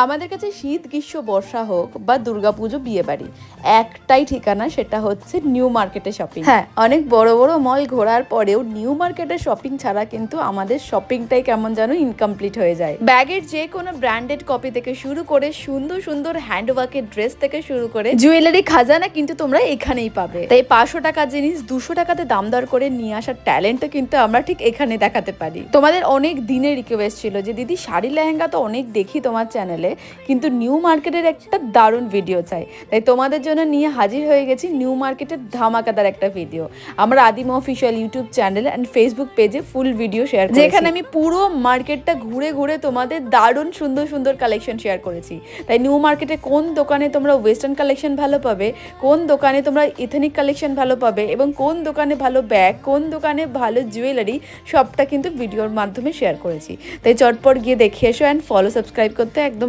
আমাদের কাছে শীত গ্রীষ্ম বর্ষা হোক বা দুর্গাপুজো বিয়ে বাড়ি একটাই ঠিকানা, সেটা হচ্ছে নিউ মার্কেটে শপিং। হ্যাঁ, অনেক বড় বড় মল ঘোরার পরেও নিউ মার্কেটে শপিং ছাড়া কিন্তু আমাদের শপিংটাই কেমন যেন ইনকমপ্লিট হয়ে যায়। ব্যাগের যে কোনো ব্র্যান্ডেড কপি থেকে শুরু করে সুন্দর সুন্দর হ্যান্ডওয়ার্কের ড্রেস থেকে শুরু করে জুয়েলারি খাজানা কিন্তু তোমরা এখানেই পাবে। তাই 500 টাকার জিনিস 200 টাকাতে দাম দর করে নিয়ে আসার ট্যালেন্টও কিন্তু আমরা ঠিক এখানে দেখাতে পারি। তোমাদের অনেক দিনের রিকোয়েস্ট ছিল যে দিদি শাড়ি লেহেঙ্গা তো অনেক দেখি তোমার চ্যানেলে, কিন্তু নিউ মার্কেটের একটা দারুণ ভিডিও চাই। তাই তোমাদের জন্য নিয়ে হাজির হয়ে গেছি নিউ মার্কেটের ধামাকাদার একটা ভিডিও। আমরা Adima official YouTube channel and Facebook পেজে ফুল ভিডিও শেয়ার করেছি, যেখানে আমি পুরো মার্কেটটা ঘুরে ঘুরে তোমাদের দারুণ সুন্দর সুন্দর কালেকশন শেয়ার করেছি। তাই নিউ মার্কেটে কোন দোকানে তোমরা ওয়েস্টার্ন কালেকশন ভালো পাবে, কোন দোকানে তোমরা এথনিক কালেকশন ভালো পাবে এবং কোন দোকানে ভালো ব্যাগ, কোন দোকানে ভালো জুয়েলারি, সবটা কিন্তু ভিডিওর মাধ্যমে শেয়ার করেছি। তাই চটপট গিয়ে দেখে এসো অ্যান্ড ফলো সাবস্ক্রাইব করতে একদম